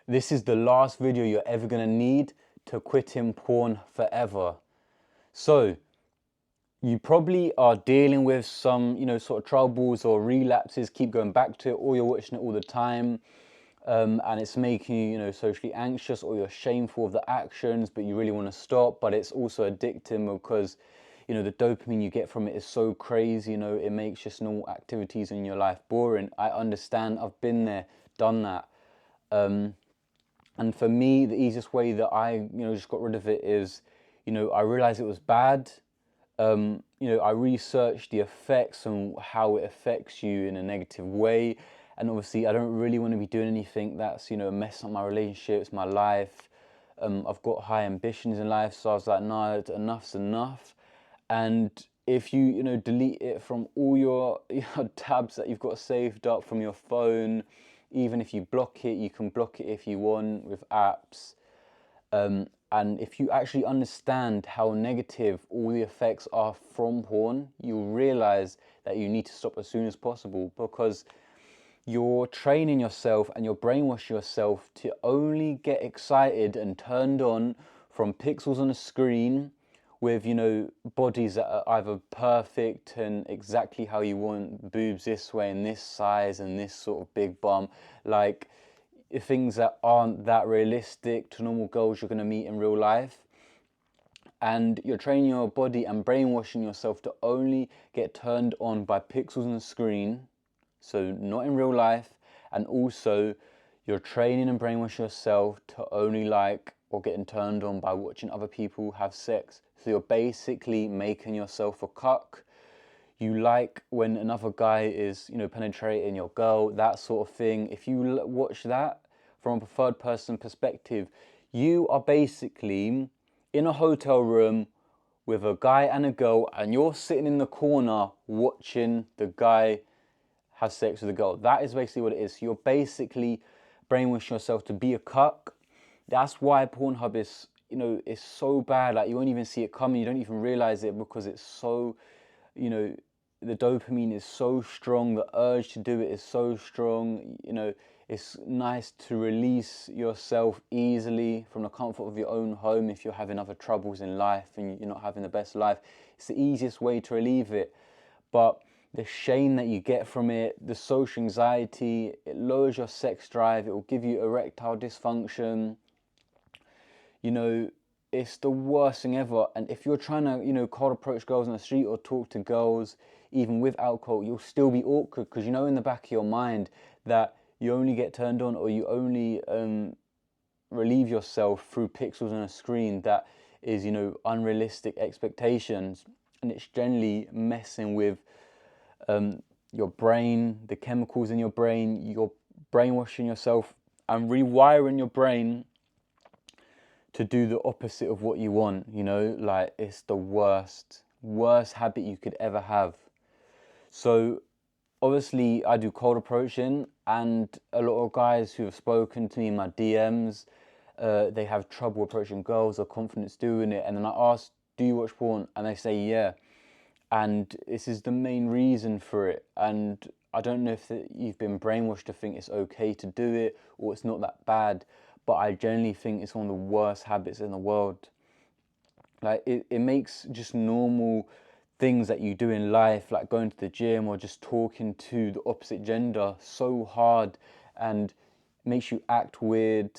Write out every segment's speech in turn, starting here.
This is the last video you're ever going to need to quitting porn forever. So, you probably are dealing with some, sort of troubles or relapses, keep going back to it, or you're watching it all the time, and it's making you, socially anxious, or you're shameful of the actions, but you really want to stop, but it's also addicting because, the dopamine you get from it is so crazy, it makes just normal activities in your life boring. I understand, I've been there, done that. And for me, the easiest way that I, just got rid of it is, I realized it was bad. I researched the effects and how it affects you in a negative way. And obviously, I don't really want to be doing anything that's, messing up my relationships, my life. I've got high ambitions in life, so I was like, no, enough's enough. And if you, delete it from all your tabs that you've got saved up from your phone, even if you block it, you can block it if you want with apps. And if you actually understand how negative all the effects are from porn, you'll realize that you need to stop as soon as possible, because you're training yourself and you're brainwashing yourself to only get excited and turned on from pixels on a screen with, bodies that are either perfect and exactly how you want, boobs this way and this size and this sort of big bum, like things that aren't that realistic to normal girls you're going to meet in real life. And you're training your body and brainwashing yourself to only get turned on by pixels on the screen, so not in real life. And also you're training and brainwashing yourself to only like or getting turned on by watching other people have sex. So you're basically making yourself a cuck. You like when another guy is, penetrating your girl, that sort of thing. If you watch that from a third person perspective, you are basically in a hotel room with a guy and a girl, and you're sitting in the corner watching the guy have sex with a girl. That is basically what it is. You're basically brainwashing yourself to be a cuck. That's why Pornhub is, is so bad. Like, you won't even see it coming. You don't even realize it because it's so, the dopamine is so strong. The urge to do it is so strong. It's nice to release yourself easily from the comfort of your own home if you're having other troubles in life and you're not having the best life. It's the easiest way to relieve it. But the shame that you get from it, the social anxiety, it lowers your sex drive, it will give you erectile dysfunction. It's the worst thing ever. And if you're trying to, cold approach girls on the street or talk to girls, even with alcohol, you'll still be awkward because in the back of your mind that you only get turned on, or you only relieve yourself through pixels on a screen that is, unrealistic expectations. And it's generally messing with your brain, the chemicals in your brain. You're brainwashing yourself and rewiring your brain to do the opposite of what you want, like it's the worst habit you could ever have. So obviously I do cold approaching, and a lot of guys who have spoken to me in my DMs, they have trouble approaching girls or confidence doing it. And then I ask, do you watch porn? And they say, yeah. And this is the main reason for it. And I don't know if you've been brainwashed to think it's okay to do it or it's not that bad, but I generally think it's one of the worst habits in the world. Like, it makes just normal things that you do in life, like going to the gym or just talking to the opposite gender, so hard, and makes you act weird.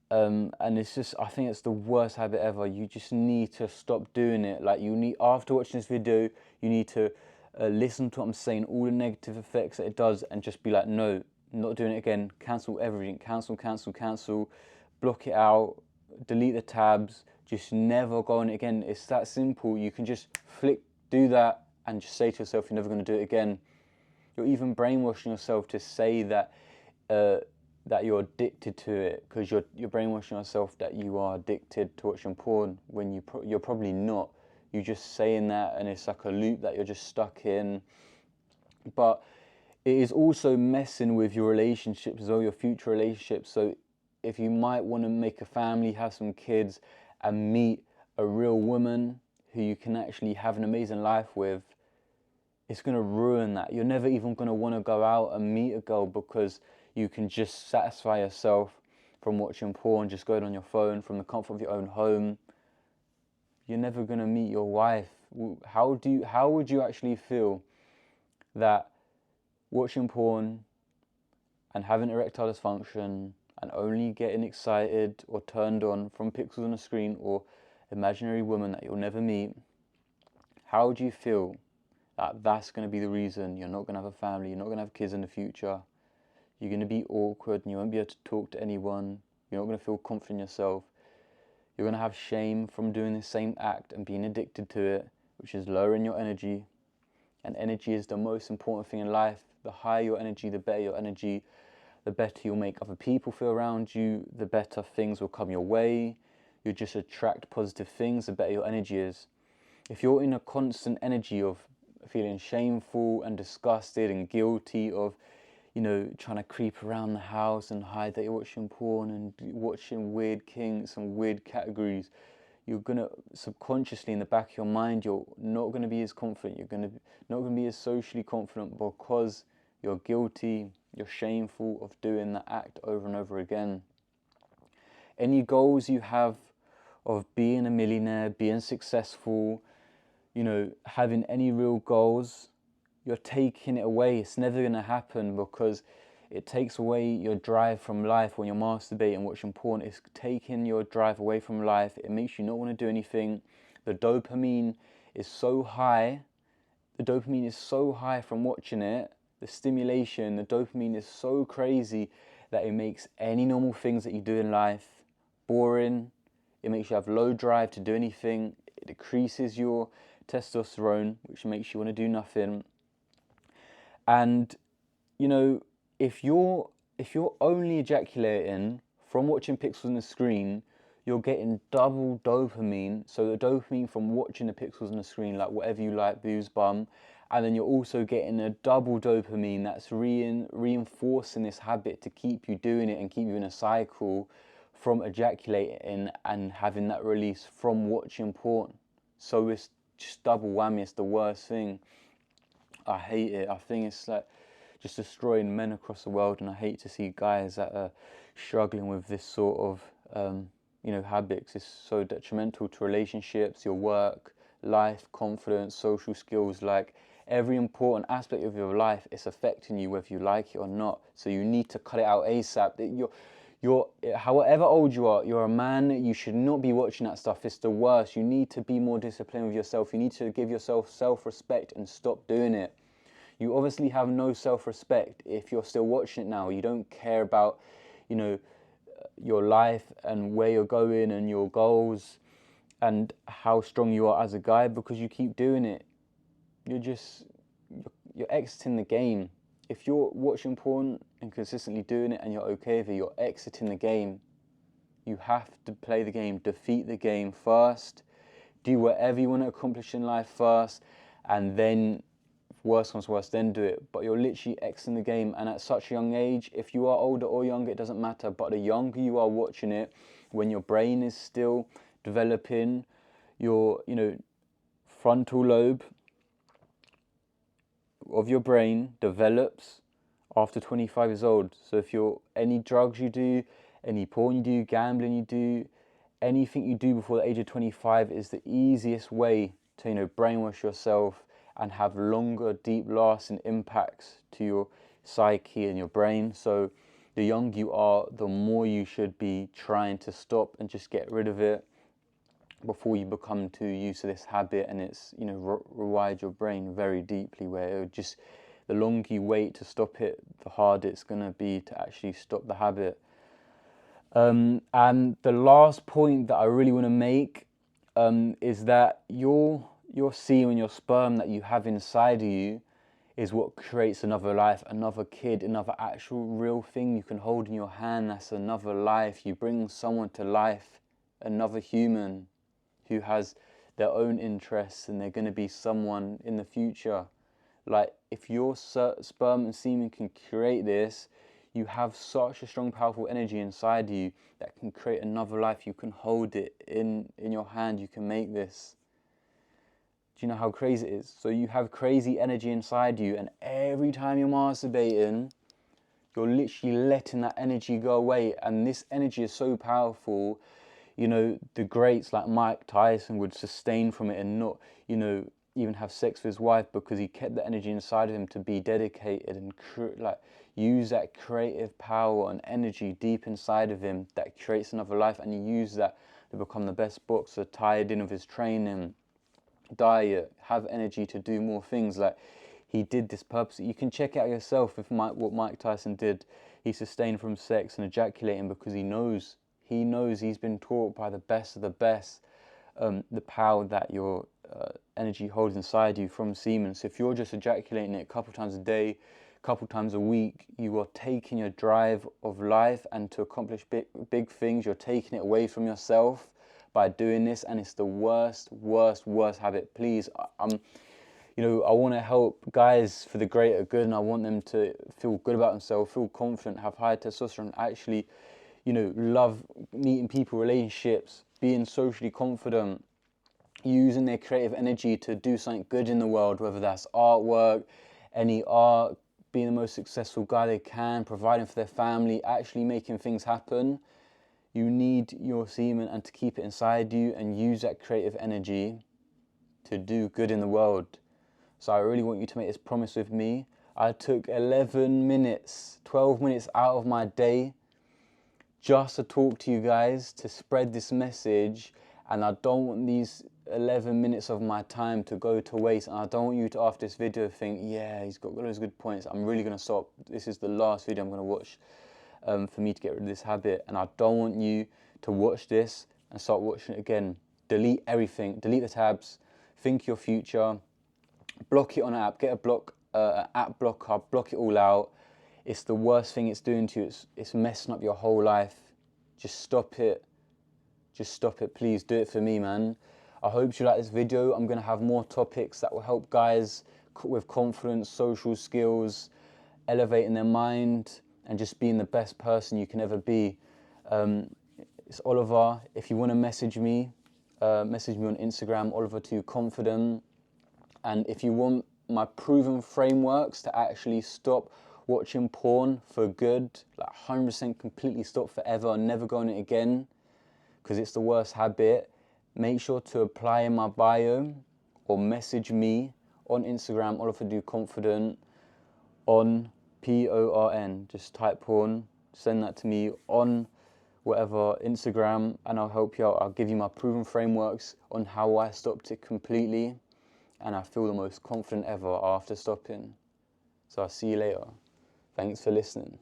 And it's just, I think it's the worst habit ever. You just need to stop doing it. Like, after watching this video, you need to listen to what I'm saying, all the negative effects that it does, and just be like, no, not doing it again. Cancel everything. Cancel. Block it out. Delete the tabs. Just never go on it again. It's that simple. You can just do that, and just say to yourself, you're never going to do it again. You're even brainwashing yourself to say that that you're addicted to it, because you're brainwashing yourself that you are addicted to watching porn when you're probably not. You're just saying that, and it's like a loop that you're just stuck in. But it is also messing with your relationships as well, your future relationships. So if you might want to make a family, have some kids, and meet a real woman who you can actually have an amazing life with, it's going to ruin that. You're never even going to want to go out and meet a girl because you can just satisfy yourself from watching porn, just going on your phone, from the comfort of your own home, you're never going to meet your wife. How would you actually feel that watching porn and having erectile dysfunction and only getting excited or turned on from pixels on a screen or imaginary woman that you'll never meet, how would you feel that that's going to be the reason you're not going to have a family, you're not going to have kids in the future, you're going to be awkward and you won't be able to talk to anyone, you're not going to feel confident in yourself, you're going to have shame from doing the same act and being addicted to it, which is lowering your energy. And energy is the most important thing in life. The higher your energy, the better your energy, the better you'll make other people feel around you, the better things will come your way. You just attract positive things, the better your energy is. If you're in a constant energy of feeling shameful and disgusted and guilty of, trying to creep around the house and hide that you're watching porn and watching weird kinks and weird categories, you're going to subconsciously in the back of your mind, you're not going to be as confident, you're not going to be as socially confident because you're guilty, you're shameful of doing that act over and over again. Any goals you have of being a millionaire, being successful, having any real goals, you're taking it away. It's never going to happen because it takes away your drive from life. When you're masturbating, watching porn, it's taking your drive away from life. It makes you not want to do anything. The dopamine is so high. The dopamine is so high from watching it. The stimulation, the dopamine is so crazy that it makes any normal things that you do in life boring. It makes you have low drive to do anything. It decreases your testosterone, which makes you want to do nothing. And, if you're only ejaculating from watching pixels on the screen, you're getting double dopamine. So the dopamine from watching the pixels on the screen, like whatever you like, booze, bum, and then you're also getting a double dopamine that's reinforcing this habit to keep you doing it and keep you in a cycle from ejaculating and having that release from watching porn. So it's just double whammy. It's the worst thing. I hate it. I think it's like just destroying men across the world, and I hate to see guys that are struggling with this sort of habits. It's so detrimental to relationships, your work, life, confidence, social skills, like every important aspect of your life. It's affecting you whether you like it or not. So you need to cut it out ASAP. However old you are, you're a man, you should not be watching that stuff. It's the worst. You need to be more disciplined with yourself. You need to give yourself self-respect and stop doing it. You obviously have no self-respect if you're still watching it now. You don't care about, your life and where you're going and your goals and how strong you are as a guy because you keep doing it. You're exiting the game. If you're watching porn and consistently doing it and you're okay with it, you're exiting the game. You have to play the game, defeat the game first, do whatever you want to accomplish in life first, and then, if worse comes worse, then do it. But you're literally exiting the game, and at such a young age, if you are older or younger, it doesn't matter, but the younger you are watching it, when your brain is still developing, your, frontal lobe of your brain develops after 25 years old. So if any drugs you do, any porn you do, gambling you do, anything you do before the age of 25 is the easiest way to brainwash yourself and have longer, deep lasting impacts to your psyche and your brain. So the younger you are, the more you should be trying to stop and just get rid of it before you become too used to this habit, and it's rewire your brain very deeply, where the longer you wait to stop it, the harder it's going to be to actually stop the habit. And the last point that I really want to make is that your semen, your sperm that you have inside of you is what creates another life, another kid, another actual real thing you can hold in your hand. That's another life. You bring someone to life, another human who has their own interests, and they're going to be someone in the future. Like, if your sperm and semen can create this, you have such a strong, powerful energy inside you that can create another life. You can hold it in your hand. You can make this. Do you know how crazy it is? So you have crazy energy inside you, and every time you're masturbating, you're literally letting that energy go away. And this energy is so powerful. You know, the greats like Mike Tyson would sustain from it and not, you know, even have sex with his wife, because he kept the energy inside of him to be dedicated and like use that creative power and energy deep inside of him that creates another life, and he used that to become the best boxer, tied in with his training, diet, have energy to do more things. Like, he did this purposely. You can check it out yourself if what Mike Tyson did. He sustained from sex and ejaculating because he knows he's been taught by the best of the best the power that your energy holds inside you from semen. So if you're just ejaculating it a couple times a day, a couple times a week, you are taking your drive of life and to accomplish big things, you're taking it away from yourself by doing this, and it's the worst habit. Please, you know, I want to help guys for the greater good, and I want them to feel good about themselves, feel confident, have high testosterone, actually, you know, love meeting people, relationships, being socially confident, using their creative energy to do something good in the world, whether that's artwork, any art, being the most successful guy they can, providing for their family, actually making things happen. You need your semen and to keep it inside you and use that creative energy to do good in the world. So I really want you to make this promise with me. I took 11 minutes, 12 minutes out of my day just to talk to you guys, to spread this message, and I don't want these 11 minutes of my time to go to waste, and I don't want you to, after this video, think, yeah, he's got those good points, I'm really going to stop. This is the last video I'm going to watch for me to get rid of this habit, and I don't want you to watch this and start watching it again. Delete everything, delete the tabs, think your future, block it on an app, get an app blocker, block it all out. It's the worst thing it's doing to you. It's messing up your whole life. Just stop it. Just stop it. Please do it for me, man. I hope you like this video. I'm going to have more topics that will help guys with confidence, social skills, elevating their mind, and just being the best person you can ever be. It's Oliver. If you want to message me on Instagram, Oliver2Confident. And if you want my proven frameworks to actually stop watching porn for good, like 100% completely stop forever and never go on it again, because it's the worst habit, make sure to apply in my bio or message me on Instagram, Oliver2Confident, on PORN. Just type porn, send that to me on whatever Instagram, and I'll help you out. I'll give you my proven frameworks on how I stopped it completely, and I feel the most confident ever after stopping. So I'll see you later. Thanks for listening.